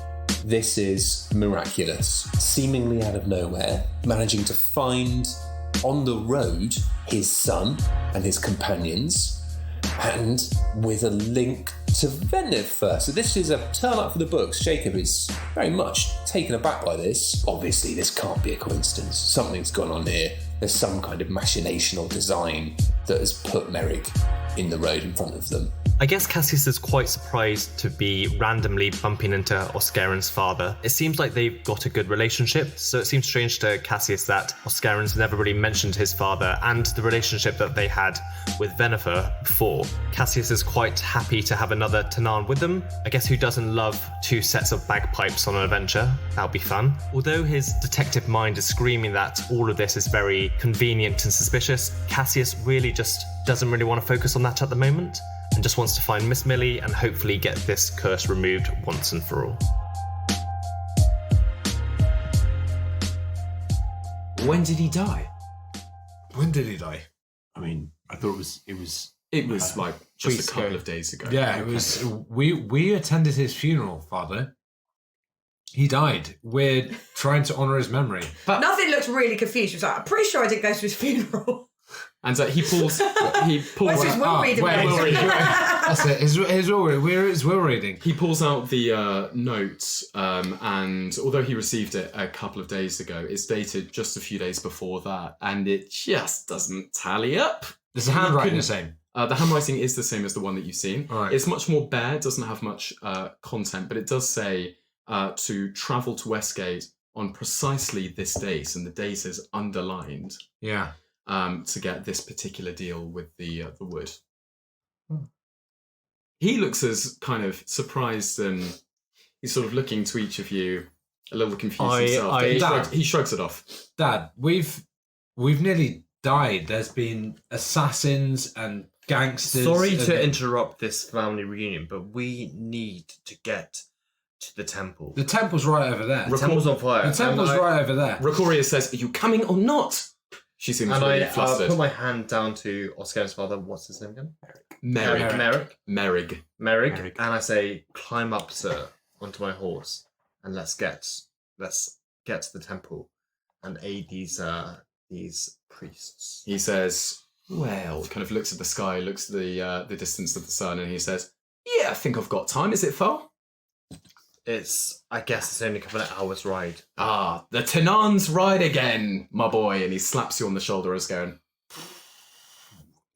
this is miraculous. Seemingly out of nowhere, managing to find on the road his son and his companions, and with a link to Venifer. So this is a turn up for the books. Jacob is very much taken aback by this. Obviously, this can't be a coincidence. Something's gone on here. There's some kind of machination or design that has put Merrick in the road in front of them. I guess Cassius is quite surprised to be randomly bumping into Osgerin's father. It seems like they've got a good relationship, so it seems strange to Cassius that Osgerin's never really mentioned his father and the relationship that they had with Venifer before. Cassius is quite happy to have another Tanan with them. I guess who doesn't love 2 sets of bagpipes on an adventure? That'll be fun. Although his detective mind is screaming that all of this is very convenient and suspicious, Cassius really just doesn't really want to focus on that at the moment, and just wants to find Miss Millie and hopefully get this curse removed once and for all. When did he die? When did he die? I mean, I thought it was Like just a couple of days ago. Yeah, it was. We attended his funeral, Father. He died. We're trying to honour his memory. Nothing looks really confused. He was like, I'm pretty sure I didn't go to his funeral. And he pulls. Where's his will reading? That's it. His will reading. Where is will reading? He pulls out the note, and although he received it a couple of days ago, it's dated just a few days before that, and it just doesn't tally up. Is the handwriting the same? The handwriting is the same as the one that you've seen. Right. It's much more bare, doesn't have much content, but it does say to travel to Westgate on precisely this date, and the date is underlined. Yeah. To get this particular deal with the wood. He looks as kind of surprised, and he's sort of looking to each of you, a little confused himself. But he shrugs it off. Dad, we've nearly died. There's been assassins and gangsters. Sorry to interrupt this family reunion, but we need to get to the temple. The temple's right over there. The temple's on fire. The temple's right over there. Rakoria says, "Are you coming or not?" She seems really flustered. I put my hand down to Osgerin's father. What's his name again? Merrig. And I say, "Climb up, sir, onto my horse, and let's get to the temple and aid these priests." He says, "Well," kind of looks at the sky, looks at the distance of the sun, and he says, "Yeah, I think I've got time. Is it far?" I guess it's only a couple of hours' ride. Ah, the Tanan's ride again, my boy. And he slaps you on the shoulder as going,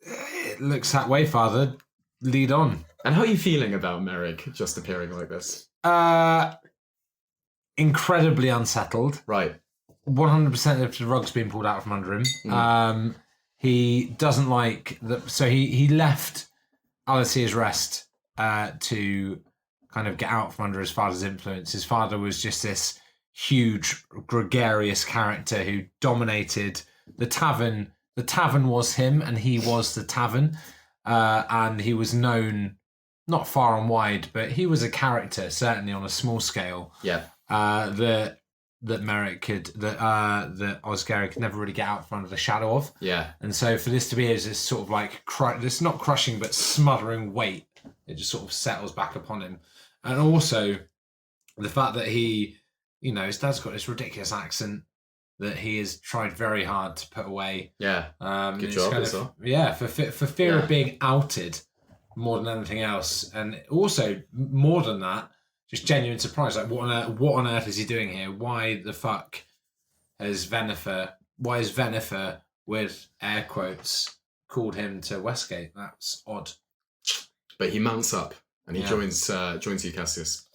It looks that way, Father. Lead on. And how are you feeling about Merrick just appearing like this? Incredibly unsettled. Right. 100% of the rug's been pulled out from under him. He doesn't like that. So he left Alicia's Rest to kind of get out from under his father's influence. His father was just this huge, gregarious character who dominated the tavern. The tavern was him, and he was the tavern. And he was known not far and wide, but he was a character, certainly on a small scale. Yeah. That Merrick that Osgeri could never really get out from under the shadow of. Yeah. And so for this to be this sort of like this not crushing but smothering weight, it just sort of settles back upon him. And also the fact that he, his dad's got this ridiculous accent that he has tried very hard to put away. Yeah. Good job as well. Yeah, for fear of being outed more than anything else. And also, more than that, just genuine surprise. Like, what on earth is he doing here? Why the fuck is Venifer, with air quotes, called him to Westgate? That's odd. But he mounts up and he joins you, Cassius.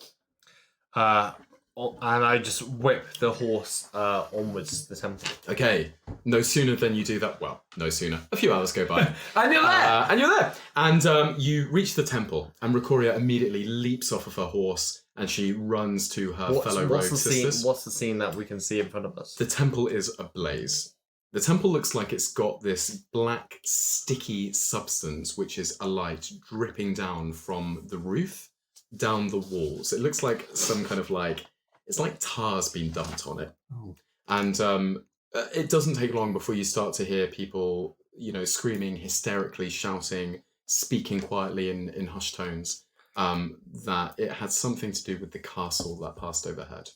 And I just whip the horse onwards to the temple. Okay, no sooner than you do that. Well, no sooner. A few hours go by. And you're there! And you reach the temple, and Rakoria immediately leaps off of her horse and she runs to her fellow rogue sisters. What's the scene that we can see in front of us? The temple is ablaze. The temple looks like it's got this black, sticky substance which is alight, dripping down from the roof, down the walls. It looks like some kind of it's like tar's been dumped on it. Oh. And it doesn't take long before you start to hear people, screaming, hysterically shouting, speaking quietly in hushed tones, that it had something to do with the castle that passed overhead.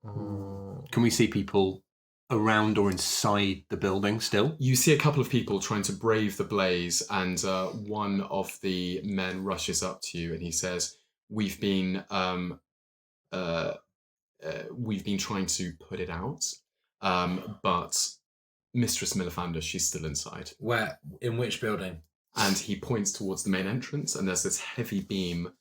Can we see people around or inside the building still? You see a couple of people trying to brave the blaze, and one of the men rushes up to you and he says, "We've been trying to put it out, but Mistress Millifandus, she's still inside." Where? In which building? And he points towards the main entrance, and there's this heavy beam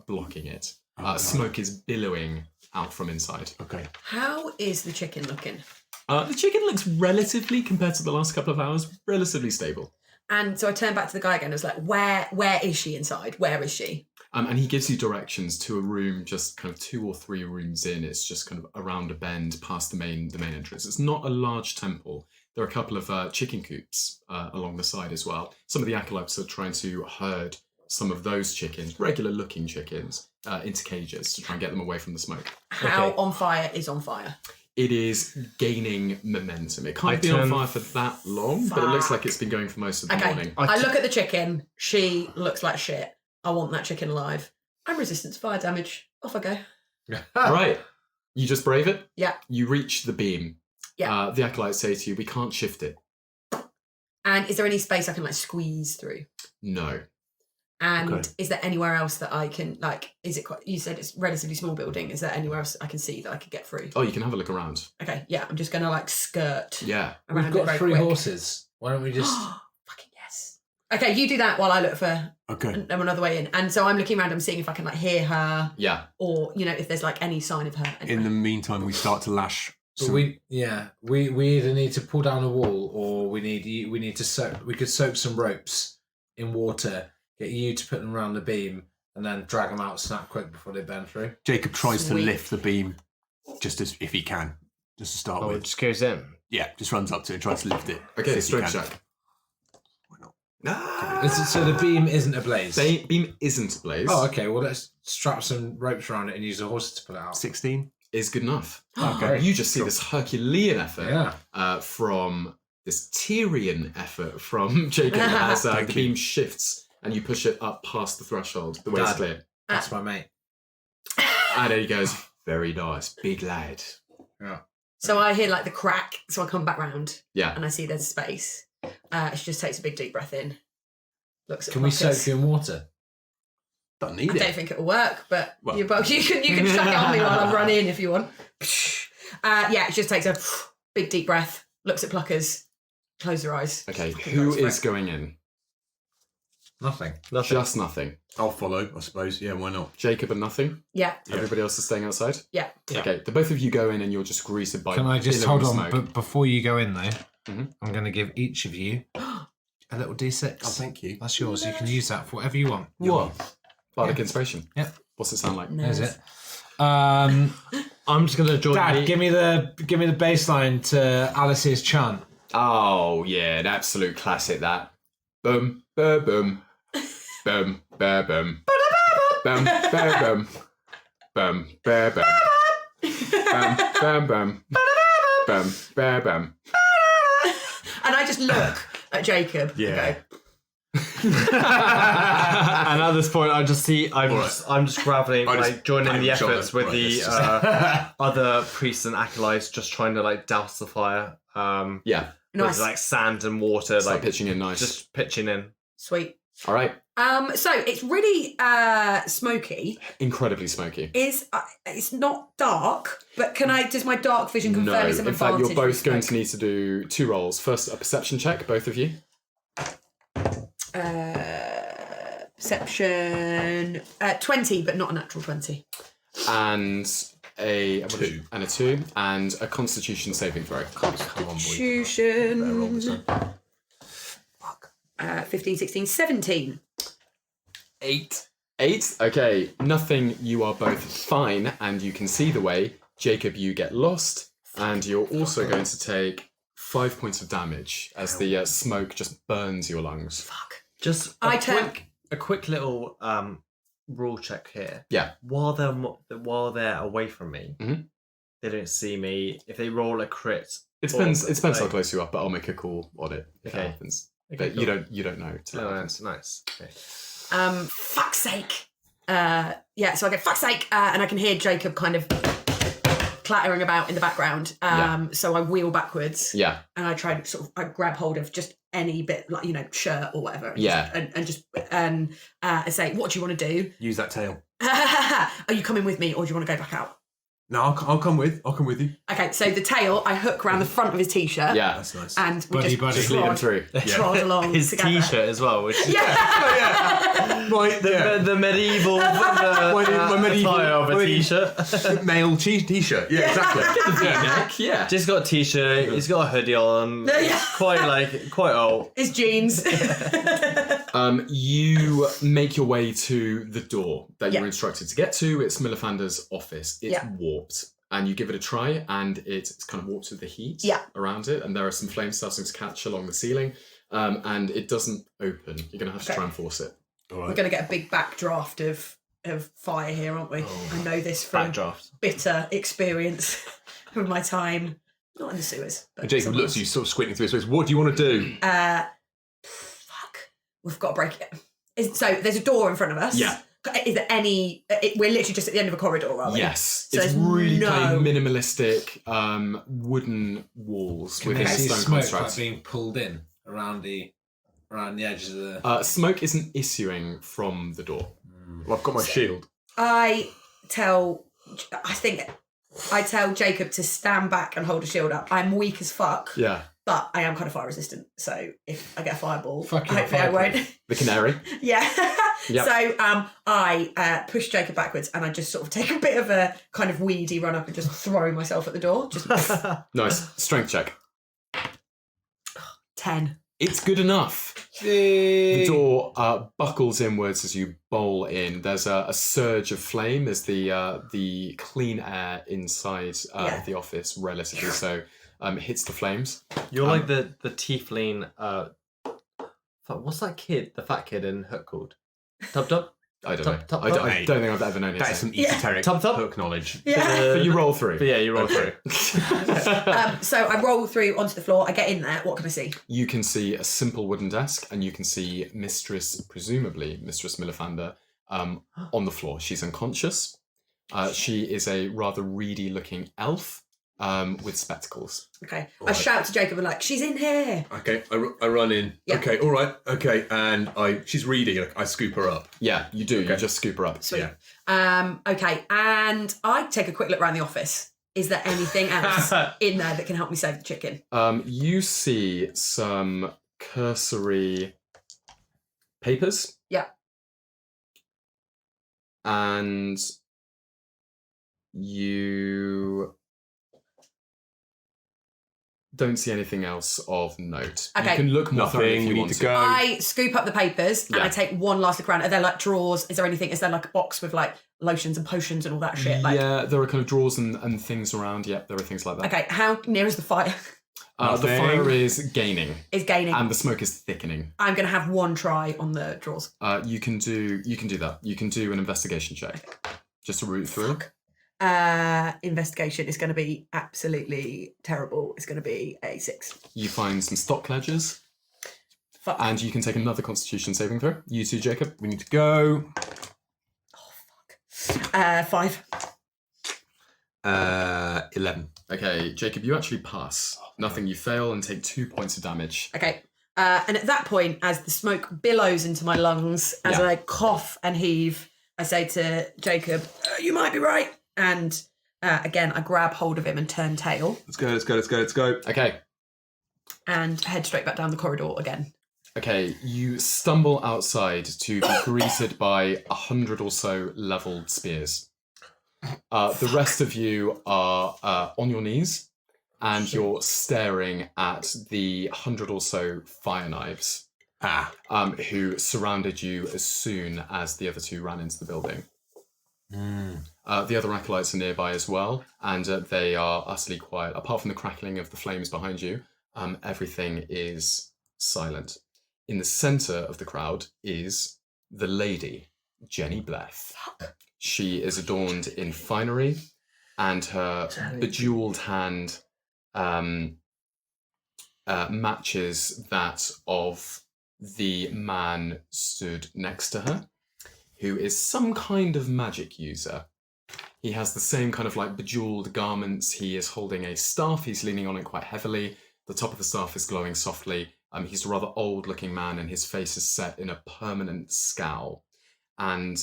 blocking it. Smoke is billowing out from inside. Okay. How is the chicken looking? The chicken looks relatively, compared to the last couple of hours, relatively stable. And so I turned back to the guy again. I was like, where is she inside? Where is she? And he gives you directions to a room just kind of 2 or 3 rooms in. It's just kind of around a bend past the main entrance. It's not a large temple. There are a couple of chicken coops along the side as well. Some of the acolytes are trying to herd some of those chickens, regular looking chickens, into cages to try and get them away from the smoke. How on fire is on fire? It is gaining momentum. It can't be on fire for that long, but it looks like it's been going for most of the morning. I look at the chicken. She looks like shit. I want that chicken alive. I'm resistant to fire damage. Off I go. All right. You just brave it? Yeah. You reach the beam. Yeah. The acolytes say to you, "We can't shift it." And is there any space I can squeeze through? No. And is there anywhere else that I can is it quite, you said it's a relatively small building, is there anywhere else I can see that I could get through? Oh, you can have a look around. Okay, yeah, I'm just gonna skirt. Yeah. Around We've got 3 quick. horses. Why don't we just... Fucking yes. Okay, you do that while I look for another way in. And so I'm looking around, I'm seeing if I can hear her. Yeah. Or, if there's any sign of her. In the meantime, we start to lash. But we either need to pull down a wall, or we need to soak. We could soak some ropes in water, get you to put them around the beam, and then drag them out snap quick before they burn through. Jacob tries to lift the beam, just as if he can, just to start with. It just goes in. Yeah, just runs up to it and tries to lift it. Okay, strength check. Why not? So the beam isn't ablaze. Beam isn't ablaze. Oh, okay. Well, let's strap some ropes around it and use the horses to pull it out. 16 is good enough. Okay. You just see this Herculean effort Yeah. From this Tyrian effort from Jacob as the beam shifts and you push it up past the threshold. The way is clear. That's my mate. And then he goes, "Very nice, big lad." Yeah. So I hear the crack, so I come back round. Yeah. And I see there's space. She just takes a big deep breath in. Looks at Can we Marcus. soak you in water? Don't need I it. don't think it'll work, but Well. you can chuck it on me while I run in if you want. She just takes a big deep breath, looks at Pluckers, close her eyes. Okay, who is going in? Nothing. Just nothing. I'll follow, I suppose. Yeah, why not? Jacob and nothing? Yeah. Everybody else is staying outside? Yeah. Okay, the both of you go in and you're just greeted by Can I just billowing hold on? smoke. But before you go in, though, Mhm. I'm going to give each of you a little D6. Oh, thank you. That's yours. You can use that for whatever you want. What? Bardic inspiration? Yeah. What's it sound like? Is it? I'm just gonna join. Dad, give me the baseline to Alice's chant. Oh, yeah, an absolute classic, that. Boom, ba boom. Boom, ba boom. Boom, ba boom. Boom, ba boom. Boom, ba boom. Boom, ba boom. And I just look at Jacob. Yeah. And at this point, I just see I'm just grappling, I just joining pat the him shoulder. efforts with Right, the this is- other priests and acolytes, just trying to douse the fire. Yeah, Nice. With sand and water, start pitching in nice. just pitching in. Sweet. All right, So it's really smoky. incredibly smoky. It's not dark, but does my dark vision confirm No, it's an in fact, you're advantage both with going to smoke? need to do 2 rolls. First, a perception check, both of you. Perception 20, but not a natural 20. And a 2. and a 2, and a Constitution saving throw. Constitution. 15, 16, 17. 8. 8. Okay, nothing. You are both fine, and you can see the way. Jacob, you get lost, and you're also going to take 5 points of damage as the smoke just burns your lungs. Fuck. Just a quick little rule check here. Yeah. While they're away from me, Mhm. they don't see me. If they roll a crit, It depends how close you are, but I'll make a call on it if that Okay. happens. Okay, But you don't know. Till it Oh, happens. nice. Okay. Fuck's sake. Yeah, so I go, fuck's sake, and I can hear Jacob kind of clattering about in the background. So I wheel backwards. Yeah. And I try to I grab hold of just any bit, like, shirt or whatever. And I say, what do you want to do? Use that tail. Are you coming with me, or do you want to go back out? No, I'll come with you. Okay, so the tail I hook around the front of his t-shirt. Yeah. That's nice. And we Just lead him through. trod along His together. t-shirt as well, which is Right, the medieval my medieval attire of a t-shirt. male t-shirt. Yeah, exactly. Yeah. Just got a t-shirt. He's got a hoodie on. It's quite old. His jeans. You make your way to the door that Yeah. you're instructed to get to. It's Millefander's office. It's warped. And you give it a try, and it's kind of warped with the heat around it. And there are some flames starting to catch along the ceiling. And it doesn't open. You're going to have to try and force it. All right. We're going to get a big backdraft of fire here, aren't we? I know this from Backdraft. bitter experience of my time, not in the sewers. But And Jacob somewhere looks at you, else. sort of squinting through his face. What do you want to do? Fuck. We've got to break it. So there's a door in front of us. Yeah. Is there any... we're literally just at the end of a corridor, are we? Yes. So it's there's really no... kind of minimalistic wooden walls Can with they a see stone smoke construct. like being pulled in around the edges of the... Smoke isn't issuing from the door. Well, I've got my shield. I tell Jacob to stand back and hold a shield up. I'm weak as fuck. Yeah. But I am kind of fire resistant, so if I get a fireball, Fuck, you're hopefully I fireproof. won't. The canary. Yeah. Yep. So I push Jacob backwards, and I just sort of take a bit of a kind of weedy run up and just throw myself at the door. Just Nice. Strength check. 10. It's good enough. The door buckles inwards as you bowl in. There's a surge of flame as the clean air inside the office, relatively so, hits the flames. You're like the tiefling. What's that kid? The fat kid in Hook called? Tub Tub? I don't Tub, know. tub, I tub. don't think I've ever known his That is some name. esoteric Tub tub? hook knowledge. Yeah. But you roll through. But yeah, you roll Okay. through. So I roll through onto the floor. I get in there. What can I see? You can see a simple wooden desk, and you can see presumably Mistress Millefander, on the floor. She's unconscious. She is a rather reedy-looking elf with spectacles. Okay. I shout to Jacob and she's in here. Okay, I run in. Yeah. Okay, all right. Okay, and she's reading. I scoop her up. Yeah, you do. Okay. You just scoop her up. Sweet. Yeah. Okay, and I take a quick look around the office. Is there anything else in there that can help me save the chicken? You see some cursory papers. Yeah. And you don't see anything else of note. Okay. You can look more thoroughly if Nothing. you We need want to go. I scoop up the papers and Yeah. I take one last look around. Are there drawers? Is there anything? Is there a box with lotions and potions and all that shit? Yeah, there are kind of drawers and things around. Yep, there are things like that. Okay, how near is the fire? The Nothing. fire is gaining, Is gaining. and the smoke is thickening. I'm going to have one try on the drawers. You can do that. You can do an investigation check, just to root through. Investigation is going to be absolutely terrible. It's going to be a 6. You find some stock ledgers, Fuck. and you can take another Constitution saving throw. You too, Jacob. We need to go. 5. 11. Okay, Jacob, you actually pass. Nothing. You fail and take 2 points of damage. Okay. And at that point, as the smoke billows into my lungs, as Yeah. I cough and heave, I say to Jacob, you might be right. And again, I grab hold of him and turn tail Let's go. Okay. and head straight back down the corridor again. Okay, you stumble outside to be greeted by 100 or so leveled spears. The rest of you are on your knees, and you're staring at the 100 or so fire knives. who surrounded you as soon as the other two ran into the building. The other acolytes are nearby as well, and they are utterly quiet. Apart from the crackling of the flames behind you, everything is silent. In the centre of the crowd is the lady, Jenny Bleth. She is adorned in finery, and her bejeweled hand matches that of the man stood next to her, who is some kind of magic user. He has the same kind of like bejeweled garments. He is holding a staff. He's leaning on it quite heavily. The top of the staff is glowing softly. He's a rather old-looking man, and his face is set in a permanent scowl. And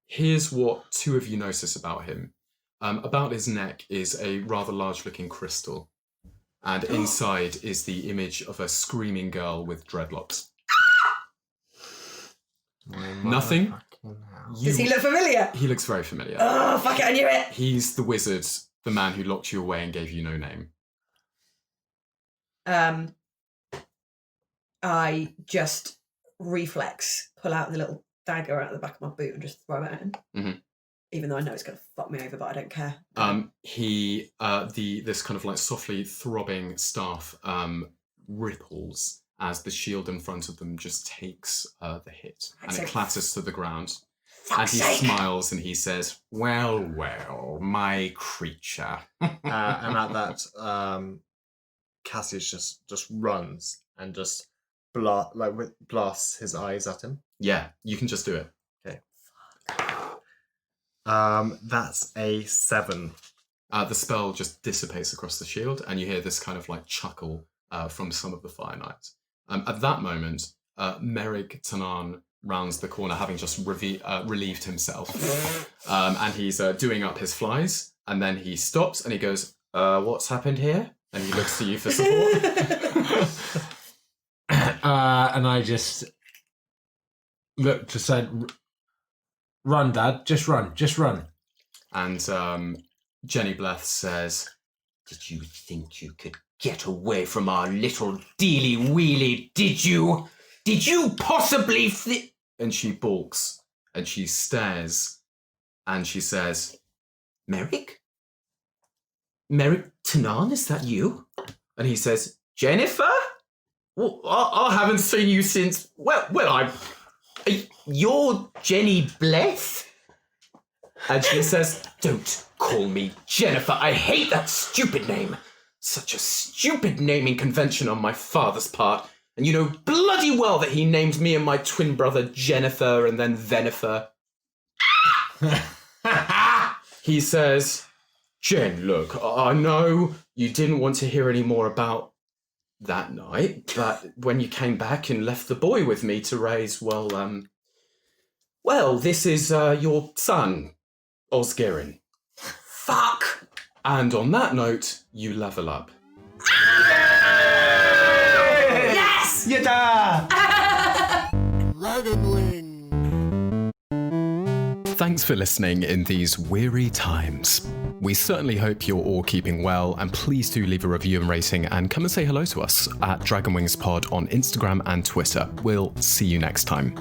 here's what two of you notice about him. About his neck is a rather large-looking crystal, and inside is the image of a screaming girl with dreadlocks. Nothing. Does he look familiar? He looks very familiar. Oh, fuck it, I knew it! He's the wizard, the man who locked you away and gave you no name. I just reflex, pull out the little dagger out of the back of my boot and just throw it at him. Mm-hmm. Even though I know it's going to fuck me over, but I don't care. This kind of like softly throbbing staff ripples as the shield in front of them just takes the hit, and it clatters to the ground. And he smiles and he says, "Well, well, my creature." And at that, Cassius just runs and just blasts his eyes at him. Yeah, you can just do it. Okay. That's a 7. The spell just dissipates across the shield, and you hear this kind of like chuckle from some of the Fire Knights. At that moment, Merrick Tanan rounds the corner, having just relieved himself, and he's doing up his flies, and then he stops and he goes, "What's happened here?" And he looks to you for support. And I just look to say, "Run, Dad, just run, just run." And Jenny Bleth says, "Did you think you could get away from our little dealy-wheelie, did you? Did you possibly And she balks, and she stares, and she says, Merrick? Merrick Tanan, is that you?" And he says, "Jennifer? Well, I haven't seen you since, You're Jenny Bleth? And she says, "Don't call me Jennifer. I hate that stupid name. Such a stupid naming convention on my father's part. And you know bloody well that he named me and my twin brother Jennifer and then Venifer." He says, "Jen, look, I know you didn't want to hear any more about that night, but when you came back and left the boy with me to raise, this is your son, Osgerin." Fuck! And on that note, you level up. Yes! Yada! Thanks for listening in these weary times. We certainly hope you're all keeping well, and please do leave a review and rating and come and say hello to us at Dragonwings Pod on Instagram and Twitter. We'll see you next time.